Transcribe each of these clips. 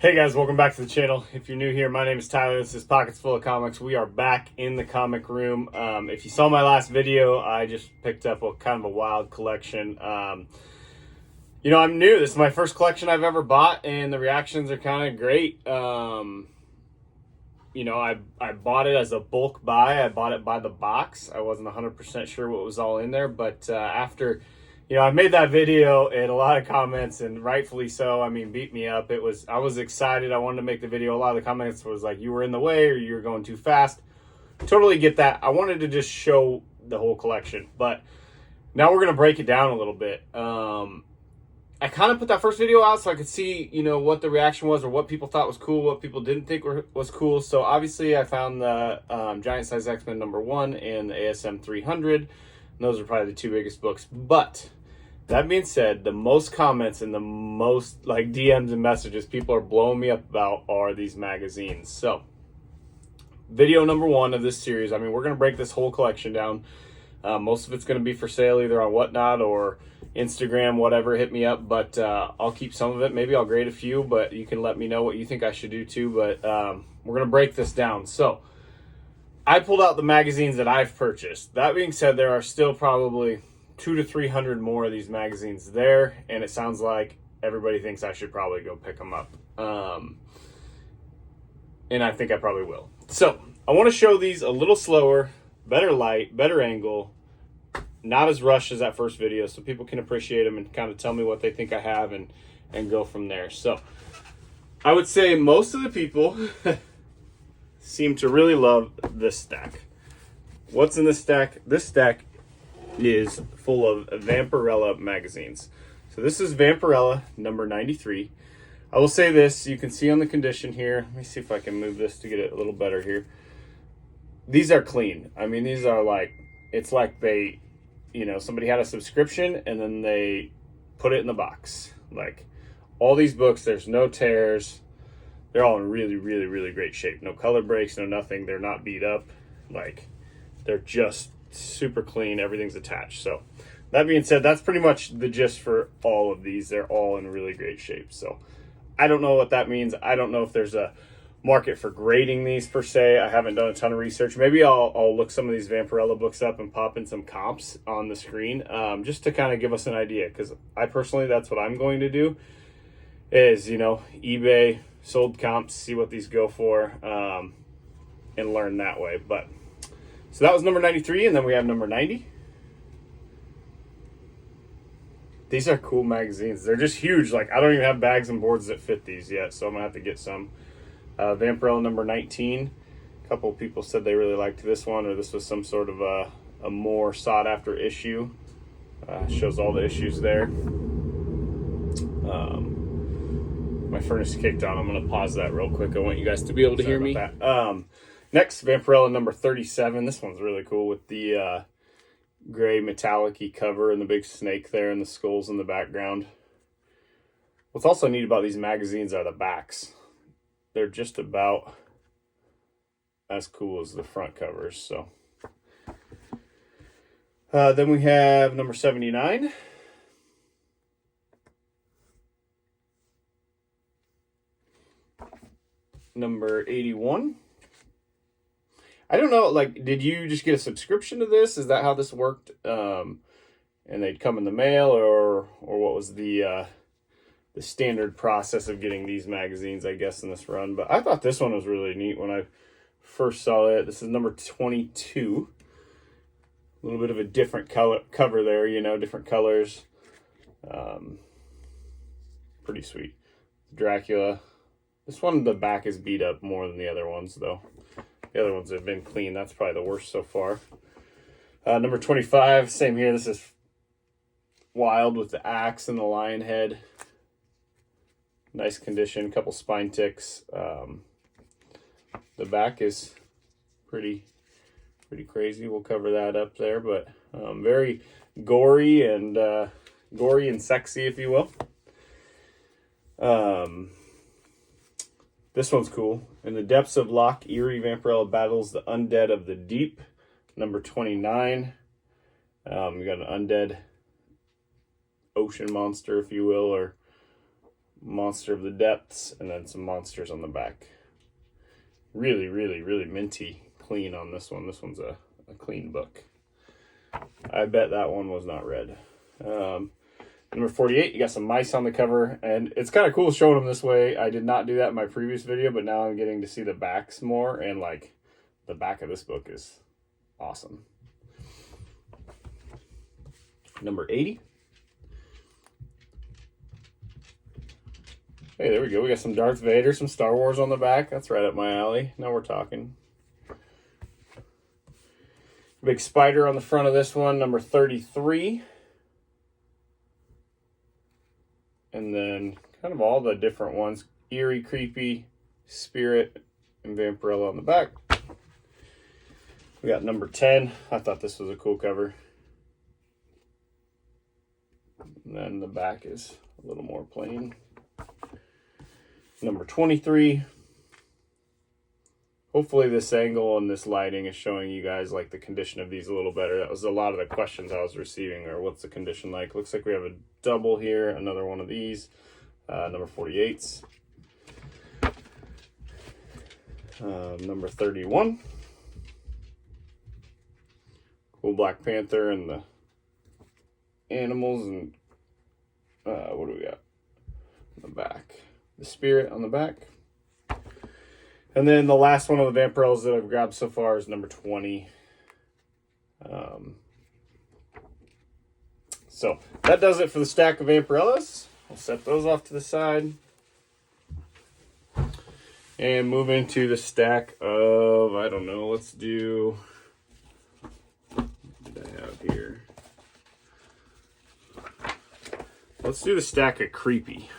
Hey guys, welcome back to the channel. If you're new here, my name is Tyler. This is Pockets Full of Comics. We are back in the comic room. If you saw my last video, I just picked up a kind of a wild collection. I'm new. This is my first collection I've ever bought, and the reactions are kind of great. I bought it as a bulk buy. I bought it by the box. I wasn't 100% sure what was all in there, but after I made that video and a lot of comments, and rightfully so. I mean, beat me up. I was excited. I wanted to make the video. A lot of the comments was like, you were in the way or you were going too fast. Totally get that. I wanted to just show the whole collection, but now we're going to break it down a little bit. I kind of put that first video out so I could see, what the reaction was or what people thought was cool, what people didn't think was cool. So obviously I found the Giant Size X-Men #1 and the ASM 300. And those are probably the two biggest books, but that being said, the most comments and the most DMs and messages people are blowing me up about are these magazines. So, video #1 of this series. I mean, we're going to break this whole collection down. Most of it's going to be for sale either on Whatnot or Instagram, whatever. Hit me up, but I'll keep some of it. Maybe I'll grade a few, but you can let me know what you think I should do too. But we're going to break this down. So, I pulled out the magazines that I've purchased. That being said, there are still probably 200 to 300 more of these magazines there, and it sounds like everybody thinks I should probably go pick them up. And I think I probably will. So I want to show these a little slower, better light, better angle, not as rushed as that first video, so people can appreciate them and kind of tell me what they think I have and go from there. So I would say most of the people seem to really love this stack. What's in this stack? This stack is full of Vampirella magazines. So this is Vampirella #93. I will say this, you can see on the condition here. Let me see if I can move this to get it a little better here. These are clean. I mean, these are it's like they, somebody had a subscription and then they put it in the box. Like all these books, there's no tears. They're all in really, really, really great shape. No color breaks, no nothing. They're not beat up. They're just super clean. Everything's attached. So that being said, that's pretty much the gist for all of these. They're all in really great shape. So I don't know what that means. I don't know if there's a market for grading these per se. I haven't done a ton of research. Maybe I'll look some of these Vampirella books up and pop in some comps on the screen, just to kind of give us an idea, because I personally, that's what I'm going to do is, eBay sold comps, see what these go for, and learn that way. But so that was #93, and then we have #90. These are cool magazines. They're just huge. I don't even have bags and boards that fit these yet, so I'm going to have to get some. Vampirella #19. A couple of people said they really liked this one, or this was some sort of a more sought-after issue. Shows all the issues there. My furnace kicked on. I'm going to pause that real quick. I want you guys to be able to hear me. Next, Vampirella #37. This one's really cool with the gray metallic-y cover and the big snake there and the skulls in the background. What's also neat about these magazines are the backs. They're just about as cool as the front covers. So then we have #79. #81. I don't know, did you just get a subscription to this? Is that how this worked? And they'd come in the mail, or what was the standard process of getting these magazines, I guess, in this run? But I thought this one was really neat when I first saw it. This is #22. A little bit of a different cover there, different colors. Pretty sweet. Dracula. This one, the back is beat up more than the other ones, though. The other ones have been clean. That's probably the worst so far. #25, same here. This is wild with the axe and the lion head. Nice condition. Couple spine ticks. The back is pretty crazy. We'll cover that up there, but very gory and sexy, if you will. This one's cool. In the depths of Loch Eerie, Vampirella battles the undead of the deep. #29. We got an undead ocean monster, if you will, or Monster of the Depths, and then some monsters on the back. Really, really, really minty clean on this one. This one's a clean book. I bet that one was not read. Number 48, you got some mice on the cover, and it's kind of cool showing them this way. I did not do that in my previous video, but now I'm getting to see the backs more, and like the back of this book is awesome. Number 80. Hey, there we go. We got some Darth Vader, some Star Wars on the back. That's right up my alley. Now we're talking. Big spider on the front of this one, number 33. And then kind of all the different ones. Eerie, Creepy, Spirit, and Vampirella on the back. We got number 10. I thought this was a cool cover. And then the back is a little more plain. Number 23. Hopefully this angle and this lighting is showing you guys like the condition of these a little better. That was a lot of the questions I was receiving, or what's the condition like. Looks like we have a double here, another one of these, number 48s. Number 31. Cool Black Panther and the animals, and what do we got on the back? The Spirit on the back. And then the last one of the Vampirellas that I've grabbed so far is number 20. So that does it for the stack of Vampirellas. I'll set those off to the side. And move into the stack of, I don't know, let's do, what did I have here? Let's do the stack of Creepy.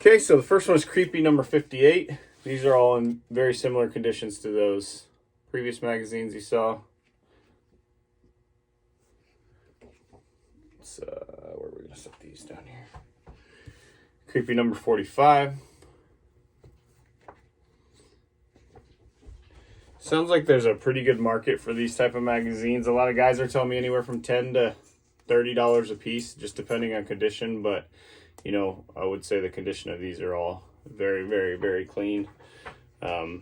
Okay, so the first one is Creepy number 58. These are all in very similar conditions to those previous magazines you saw. So, where are we going to set these down here? Creepy number 45. Sounds like there's a pretty good market for these type of magazines. A lot of guys are telling me anywhere from $10 to $30 a piece, just depending on condition, but you know, I would say the condition of these are all very, very, very clean. I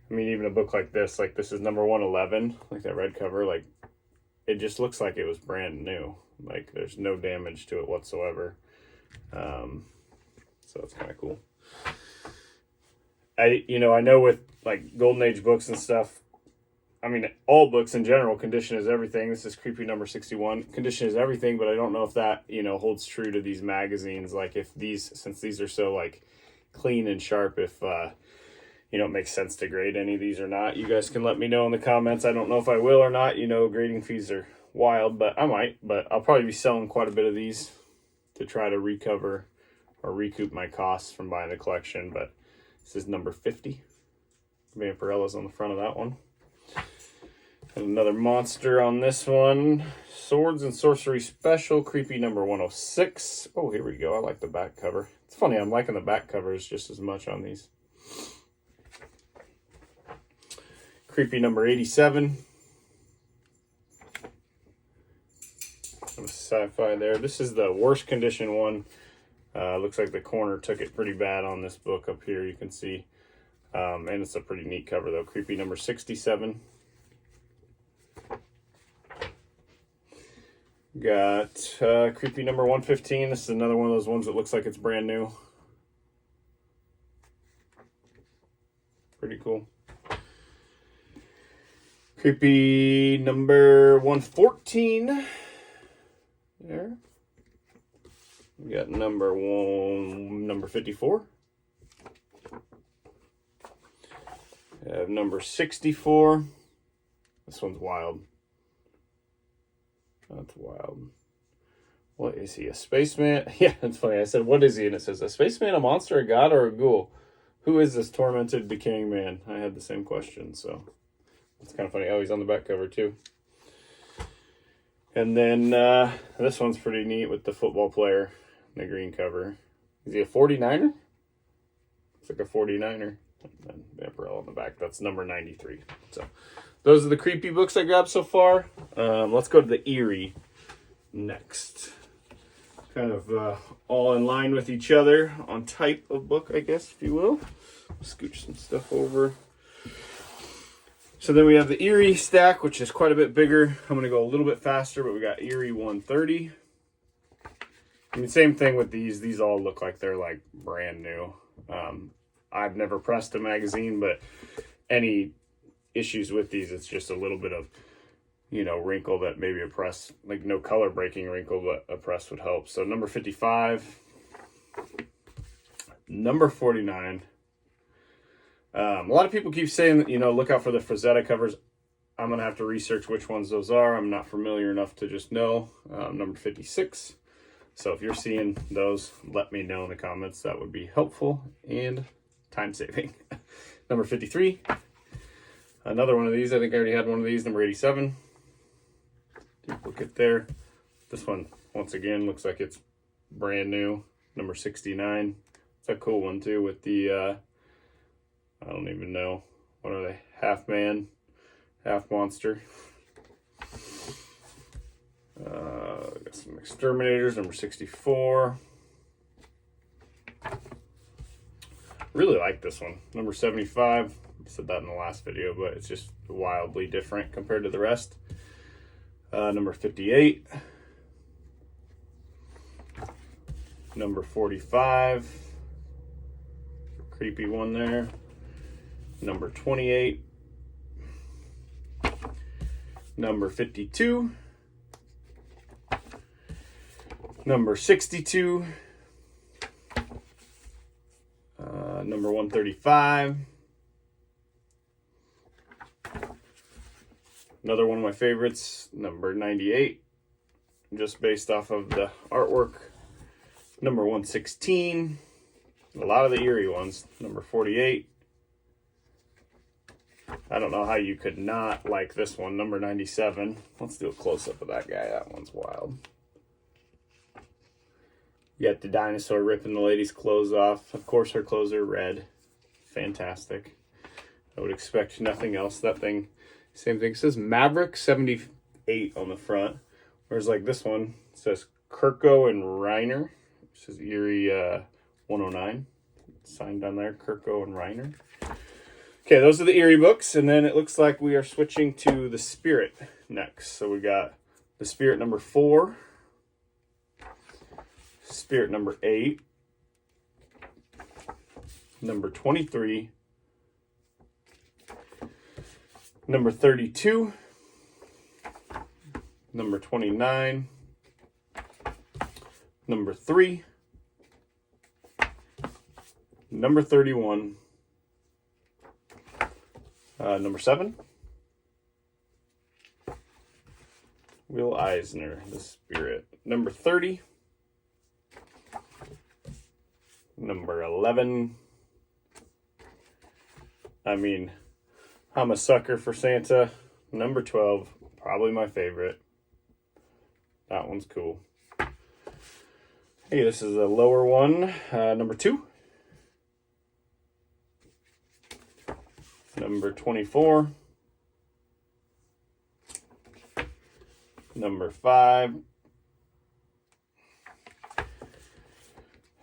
mean, even a book like this is number 111, like that red cover, like it just looks like it was brand new. Like there's no damage to it whatsoever. So it's kind of cool. I know with like Golden Age books and stuff, I mean, all books in general, condition is everything. This is Creepy number 61. Condition is everything, but I don't know if that, holds true to these magazines. Like if these, since these are so like clean and sharp, if, it makes sense to grade any of these or not. You guys can let me know in the comments. I don't know if I will or not. Grading fees are wild, but I might. But I'll probably be selling quite a bit of these to try to recover or recoup my costs from buying the collection. But this is number 50. Vampirella's on the front of that one. And another monster on this one. Swords and Sorcery Special, Creepy number 106. Oh, here we go. I like the back cover. It's funny, I'm liking the back covers just as much on these. Creepy number 87. Some sci-fi there. This is the worst condition one. Looks like the corner took it pretty bad on this book up here, you can see. And it's a pretty neat cover though. Creepy number 67. Got Creepy number 115. This is another one of those ones that looks like it's brand new. Pretty cool. Creepy number 114. There. We got number 54. We have number 64. This one's wild. That's wild. What is he, a spaceman? Yeah, it's funny. I said, what is he? And it says, a spaceman, a monster, a god, or a ghoul? Who is this tormented, decaying man? I had the same question, so it's kind of funny. Oh, he's on the back cover, too. And then this one's pretty neat with the football player in the green cover. Is he a 49er? Looks like a 49er. And then Vampirella on the back. That's number 93. So those are the creepy books I grabbed so far. Let's go to the Eerie next. Kind of all in line with each other on type of book, I guess, if you will. Scooch some stuff over. So then we have the Eerie stack, which is quite a bit bigger. I'm going to go a little bit faster, but we got Eerie 130. I mean, same thing with these. These all look like they're like brand new. I've never pressed a magazine, but any issues with these, it's just a little bit of, you know, wrinkle that maybe a press, like no color breaking wrinkle, but a press would help. So number 55, number 49. A lot of people keep saying that, you know, look out for the Frazetta covers. I'm going to have to research which ones those are. I'm not familiar enough to just know. Number 56. So if you're seeing those, let me know in the comments. That would be helpful and time saving. Number 53. Another one of these. I think I already had one of these. Number 87. Look at there. This one, once again, looks like it's brand new. Number 69. It's a cool one too with the, I don't even know. What are they? Half man, half monster. Got some exterminators. Number 64. Really like this one. Number 75. I said that in the last video, but it's just wildly different compared to the rest. Number 58. Number 45. Creepy one there. Number 28. Number 52. Number 62. Number 135. Another one of my favorites, number 98, just based off of the artwork. Number 116, a lot of the Eerie ones. Number 48. I don't know how you could not like this one. Number 97. Let's do a close-up of that guy. That one's wild. You got the dinosaur ripping the lady's clothes off. Of course, her clothes are red. Fantastic. I would expect nothing else. That thing, same thing. It says Maverick 78 on the front. Whereas like this one says Kirko and Reiner. It says Eerie 109. Signed on there, Kirko and Reiner. Okay, those are the Eerie books. And then it looks like we are switching to the Spirit next. So we got the Spirit number 4. Spirit number 8, number 23, number 32, number 29, number 3, number 31, number 7, Will Eisner, the Spirit, number 30, number 11. I mean, I'm a sucker for Santa. Number 12, probably my favorite. That one's cool. Hey, this is a lower one. Number 2. Number 24. Number 5.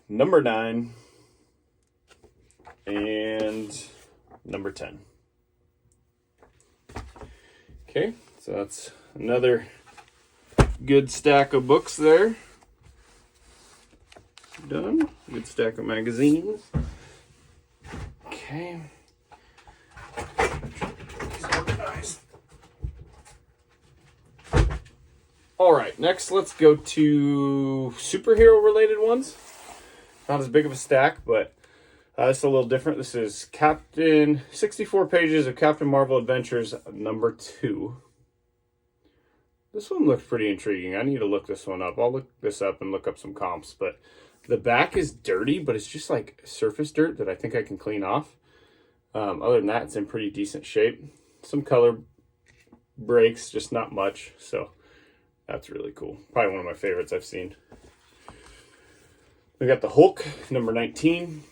Number 9, and number 10. Okay, so that's another good stack of books there. Done. Good stack of magazines. Okay. All right, next let's go to superhero related ones. Not as big of a stack, but it's a little different. This is 64 pages of Captain Marvel Adventures number 2. This one looks pretty intriguing. I need to look this one up. I'll look this up and look up some comps, but the back is dirty, but it's just like surface dirt that I think I can clean off. Other than that, it's in pretty decent shape. Some color breaks, just not much, so that's really cool. Probably one of my favorites I've seen. We got the Hulk, number 19.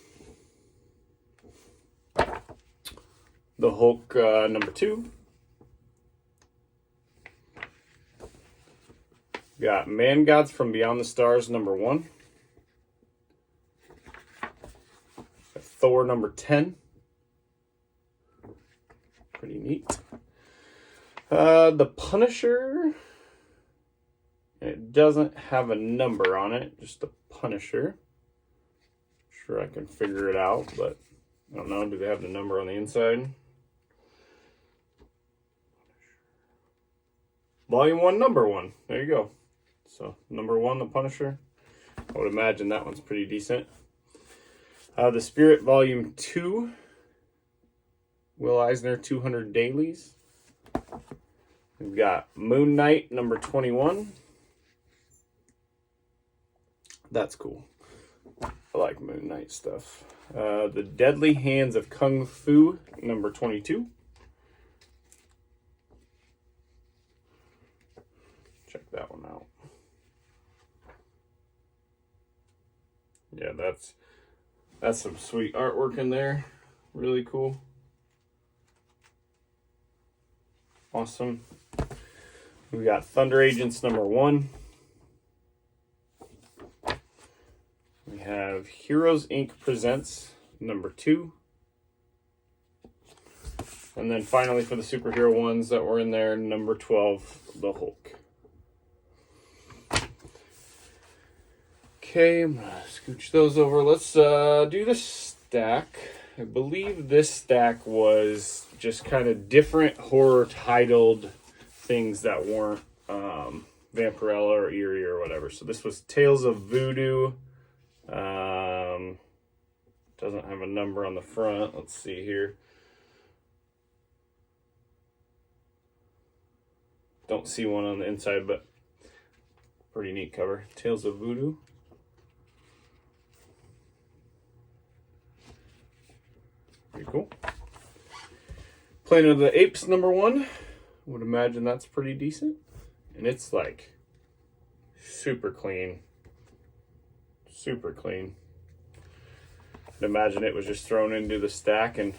The Hulk, number 2. We got Man Gods from Beyond the Stars, number 1. Thor, number 10. Pretty neat. The Punisher. It doesn't have a number on it, just the Punisher. Sure I can figure it out, but I don't know. Do they have the number on the inside? Volume 1, number 1. There you go. So, number 1, the Punisher. I would imagine that one's pretty decent. The Spirit, Volume 2. Will Eisner, 200 Dailies. We've got Moon Knight, number 21. That's cool. I like Moon Knight stuff. The Deadly Hands of Kung Fu, number 22. Check that one out. Yeah, that's some sweet artwork in there. Really cool. Awesome. We got Thunder Agents, number 1. We have Heroes Inc. Presents, number 2. And then finally for the superhero ones that were in there, number 12, the Hulk. Okay, I'm going to scooch those over. Let's do the stack. I believe this stack was just kind of different horror titled things that weren't Vampirella or Eerie or whatever. So this was Tales of Voodoo. Doesn't have a number on the front. Let's see here. Don't see one on the inside, but pretty neat cover. Tales of Voodoo. Pretty cool. Planet of the Apes, number 1. Would imagine that's pretty decent. And it's like super clean. Super clean. I'd imagine it was just thrown into the stack and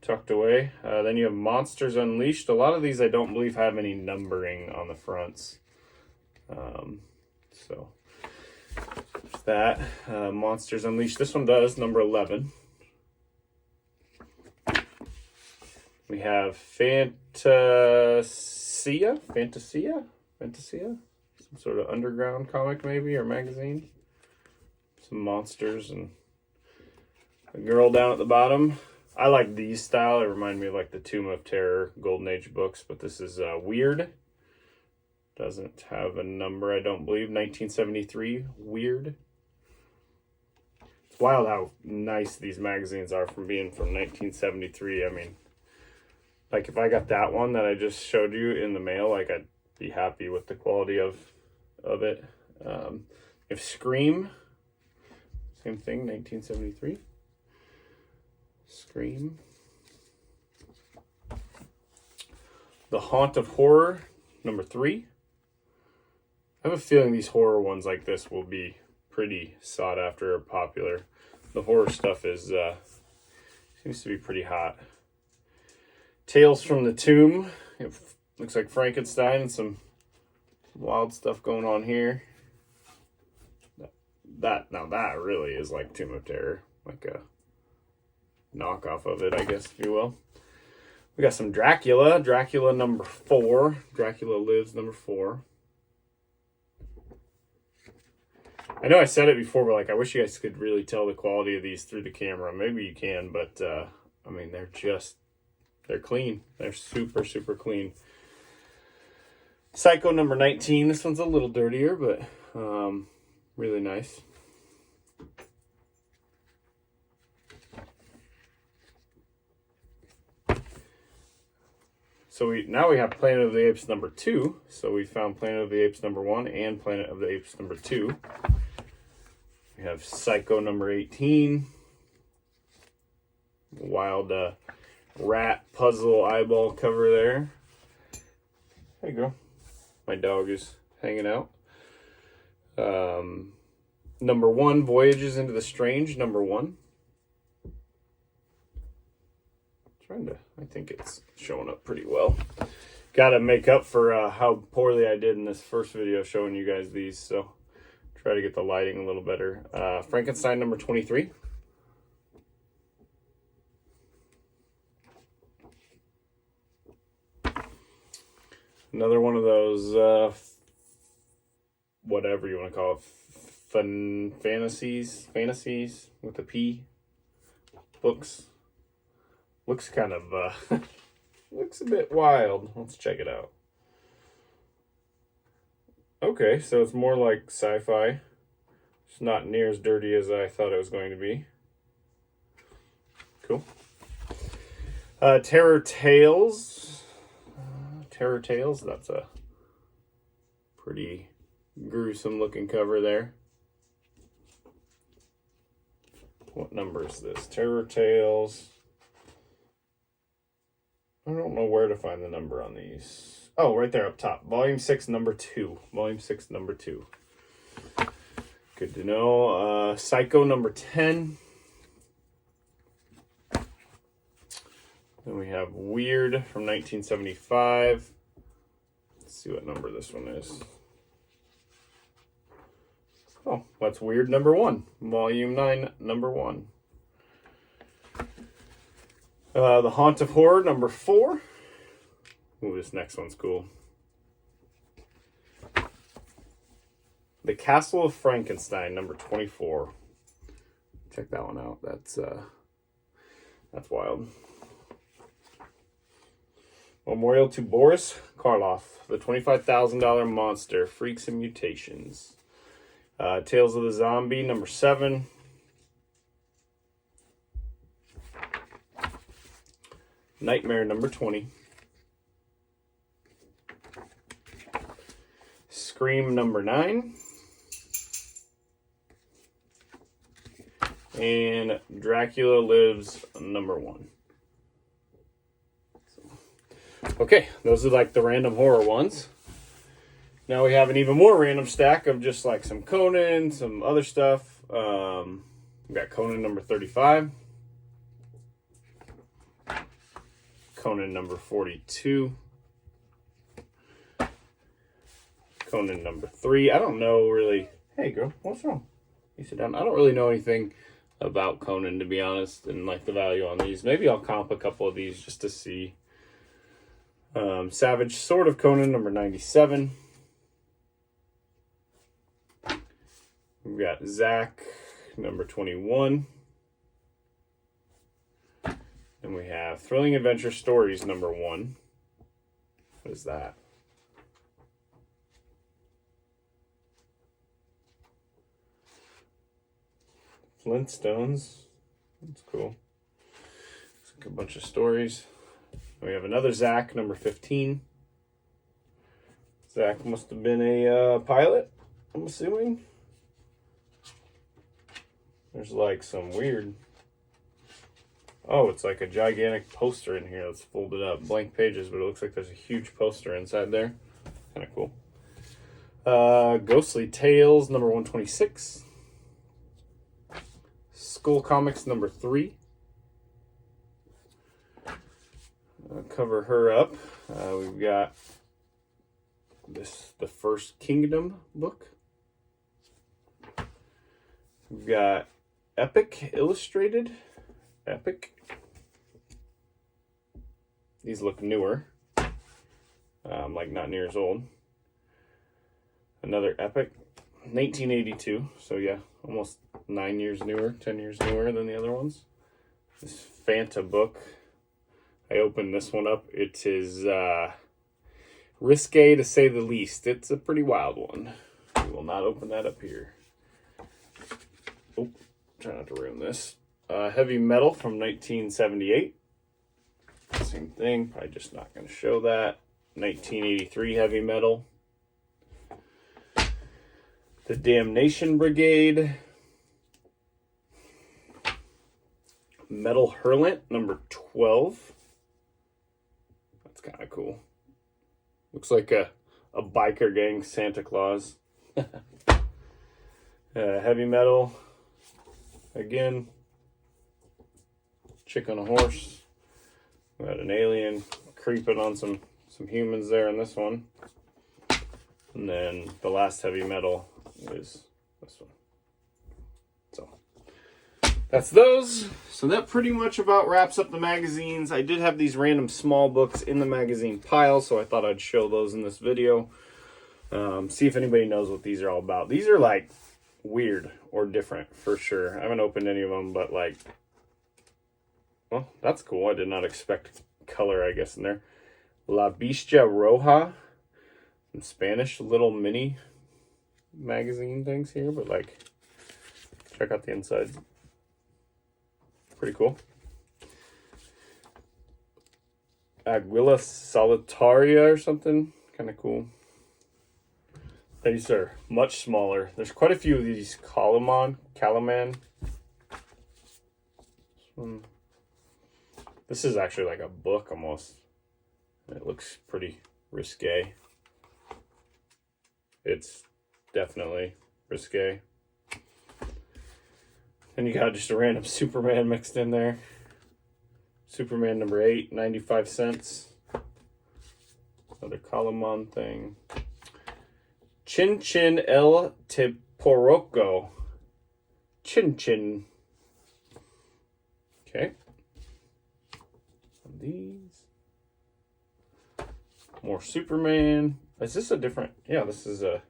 tucked away. Then you have Monsters Unleashed. A lot of these I don't believe have any numbering on the fronts. So that. Monsters Unleashed. This one does, number 11. We have Fantasia? Some sort of underground comic maybe, or magazine. Some monsters and a girl down at the bottom. I like these style. It remind me of like the Tomb of Terror Golden Age books, but this is Weird. Doesn't have a number, I don't believe. 1973, Weird. It's wild how nice these magazines are from being from 1973. I mean, like if I got that one that I just showed you in the mail, like I'd be happy with the quality of it. If Scream, same thing, 1973. Scream. The Haunt of Horror, number 3. I have a feeling these horror ones like this will be pretty sought after or popular. The horror stuff is seems to be pretty hot. Tales from the Tomb. It looks like Frankenstein and some wild stuff going on here. Now that really is like Tomb of Terror, like a knockoff of it, I guess, if you will. We got some Dracula. Dracula number 4. Dracula Lives number 4. I know I said it before, but like I wish you guys could really tell the quality of these through the camera. Maybe you can, but I mean they're clean. They're super, super clean. Psycho number 19. This one's a little dirtier, but really nice. So now we have Planet of the Apes number 2. So we found Planet of the Apes number 1 and Planet of the Apes number 2. We have Psycho number 18. Wild rat puzzle eyeball cover there. There you go. My dog is hanging out. Number 1, Voyages into the Strange, number 1. I think it's showing up pretty well. got to make up for how poorly I did in this first video showing you guys these. So try to get the lighting a little better. Frankenstein number 23. Another one of those, whatever you want to call it, fantasies with a P books. Looks kind of, looks a bit wild. Let's check it out. Okay, so it's more like sci-fi. It's not near as dirty as I thought it was going to be. Cool. Terror Tales. Terror Tales, that's a pretty gruesome looking cover there. What number is this? Terror Tales. I don't know where to find the number on these. Oh, right there up top. Volume 6, number 2. Volume 6, number 2. Good to know. Psycho, number 10. Then we have Weird from 1975. Let's see what number this one is. Oh, that's Weird, number 1. Volume 9, number 1. The Haunt of Horror, number 4. Ooh, this next one's cool. The Castle of Frankenstein, number 24. Check that one out. That's wild. Memorial to Boris Karloff, the $25,000 monster, Freaks and Mutations. Tales of the Zombie, number 7. Nightmare, number 20. Scream, number 9. And Dracula Lives, number 1. Okay, those are like the random horror ones. Now we have an even more random stack of just like some Conan, some other stuff. We got Conan number 35. Conan number 42. Conan number 3. I don't know really. Hey girl, what's wrong? You sit down. I don't really know anything about Conan, to be honest, and like the value on these. Maybe I'll comp a couple of these just to see. Savage Sword of Conan number 97. We've got Zack number 21. And we have Thrilling Adventure Stories number 1. What is that? Flintstones. That's cool. It's like a bunch of stories. We have another Zack, number 15. Zack must have been a pilot, I'm assuming. There's like some weird... Oh, it's like a gigantic poster in here that's folded up. Blank pages, but it looks like there's a huge poster inside there. Kind of cool. Ghostly Tales, number 126. Skull Comics, number 3. Cover her up. We've got the First Kingdom book. We've got Epic Illustrated. Epic. These look newer. Like not near as old. Another Epic. 1982. So yeah, almost 9 years newer, 10 years newer than the other ones. This Fanta book. I opened this one up. It is risque to say the least. It's a pretty wild one. We will not open that up here. Oh, try not to ruin this. Heavy Metal from 1978. Same thing. Probably just not going to show that. 1983 Heavy Metal. The Damnation Brigade. Metal Hurlant number 12. That's kind of cool. Looks like a biker gang Santa Claus. Heavy Metal. Again. Chick on a horse. We got an alien creeping on some some humans there in this one. And then the last heavy metal is this one. So that's those. So that pretty much about wraps up the magazines. I did have these random small books in the magazine pile, so I thought I'd show those in this video. See if anybody knows what these are all about. These are like weird or different for sure. I haven't opened any of them, but like, well, that's cool. I did not expect color, I guess, in there. La Bestia Roja. Some Spanish little mini magazine things here, but like, check out the inside. Pretty cool. Aguila Solitaria or something. Kind of cool. These are much smaller. There's quite a few of these Calaman. This is actually like a book almost. It looks pretty risque. It's definitely risque. And you got just a random Superman mixed in there. Superman number 8, 95 cents. Another Calaman thing. Chin Chin El Teporoco. Chin Chin. Okay. These. More Superman. Is this a different? Yeah, this is a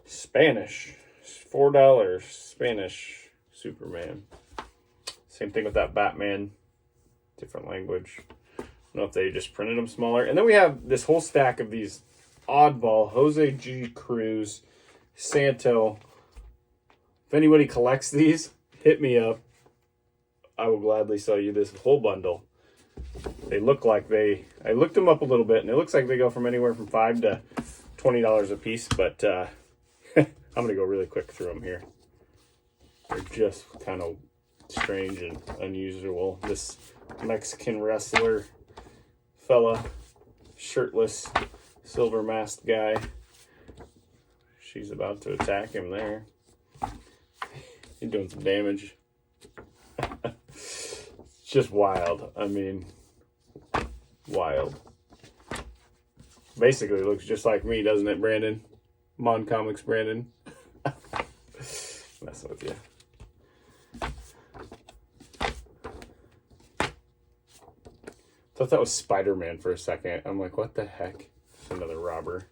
Spanish. $4 Spanish Superman. Same thing with that Batman. Different language. I don't know if they just printed them smaller. And then we have this whole stack of these oddball Jose G. Cruz Santo. If anybody collects these, hit me up. I will gladly sell you this whole bundle. They look like I looked them up a little bit, and it looks like they go from anywhere from $5 to $20 a piece, but I'm going to go really quick through them here. They're just kind of strange and unusual. This Mexican wrestler fella, shirtless, silver masked guy. She's about to attack him there. He's doing some damage. It's just wild. I mean, wild. Basically looks just like me, doesn't it, Brandon? Mon Comics Brandon. Messing with you. Thought that was Spider-Man for a second. I'm like, what the heck? Another robber.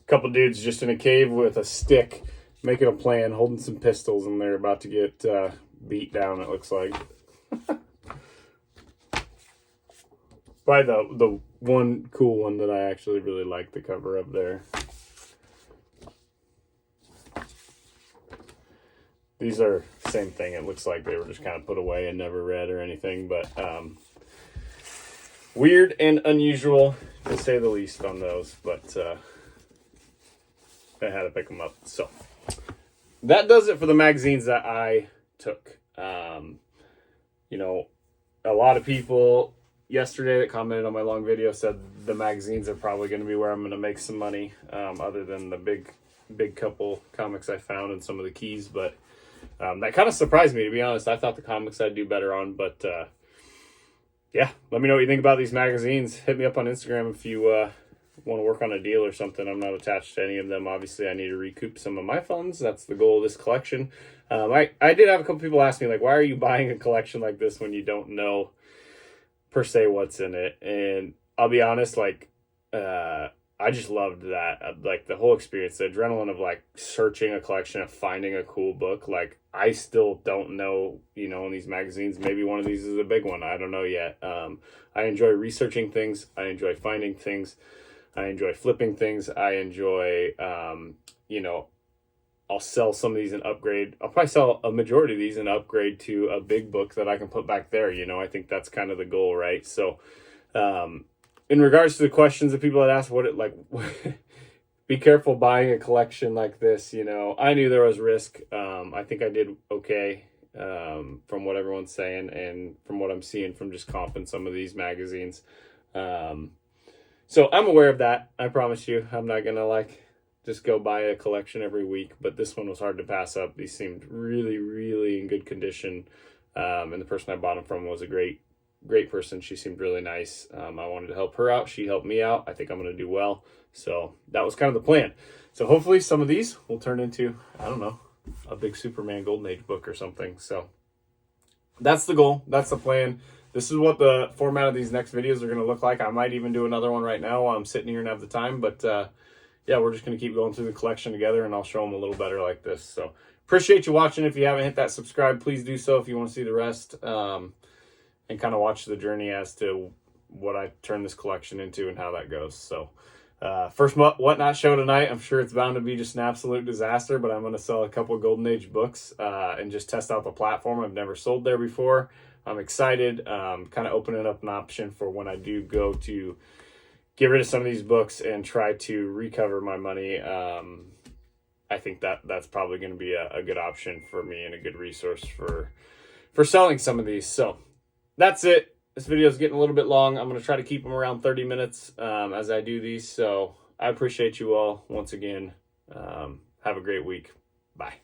Couple dudes just in a cave with a stick, making a plan, holding some pistols, and they're about to get beat down, it looks like. By the one cool one that I actually really like the cover of there. These are same thing. It looks like they were just kind of put away and never read or anything, but weird and unusual to say the least on those, but I had to pick them up. So that does it for the magazines that I took. You know, a lot of people yesterday that commented on my long video said the magazines are probably going to be where I'm going to make some money, other than the big couple comics I found and some of the keys, but that kind of surprised me, to be honest. I thought the comics I'd do better on, but yeah, let me know what you think about these magazines. Hit me up on Instagram if you want to work on a deal or something. I'm not attached to any of them. Obviously, I need to recoup some of my funds. That's the goal of this collection. I did have a couple people ask me, like, why are you buying a collection like this when you don't know per se what's in it? And I'll be honest, like, I just loved that, like the whole experience, the adrenaline of like searching a collection and finding a cool book. Like, I still don't know, you know, in these magazines, maybe one of these is a big one. I don't know yet. I enjoy researching things. I enjoy finding things. I enjoy flipping things. I enjoy, you know, I'll sell some of these and upgrade. I'll probably sell a majority of these and upgrade to a big book that I can put back there. You know, I think that's kind of the goal, right? So, in regards to the questions that people had asked, what it like, be careful buying a collection like this. You know, I knew there was risk. I think I did okay, from what everyone's saying and from what I'm seeing from just comping some of these magazines. So I'm aware of that. I promise you, I'm not going to like just go buy a collection every week, but this one was hard to pass up. These seemed really, really in good condition. And the person I bought them from was a great great person. She seemed really nice. I wanted to help her out. She helped me out. I think I'm going to do well. So that was kind of the plan. So hopefully some of these will turn into, I don't know, a big Superman Golden Age book or something. So that's the goal. That's the plan. This is what the format of these next videos are going to look like. I might even do another one right now while I'm sitting here and have the time. But yeah, we're just going to keep going through the collection together, and I'll show them a little better like this. So appreciate you watching. If you haven't hit that subscribe, please do so if you want to see the rest. And kind of watch the journey as to what I turn this collection into and how that goes. So first Whatnot show tonight. I'm sure it's bound to be just an absolute disaster, but I'm going to sell a couple of Golden Age books and just test out the platform. I've never sold there before. I'm excited, kind of opening up an option for when I do go to get rid of some of these books and try to recover my money. I think that's probably going to be a good option for me and a good resource for selling some of these. So that's it. This video is getting a little bit long. I'm going to try to keep them around 30 minutes as I do these. So I appreciate you all once again. Have a great week. Bye.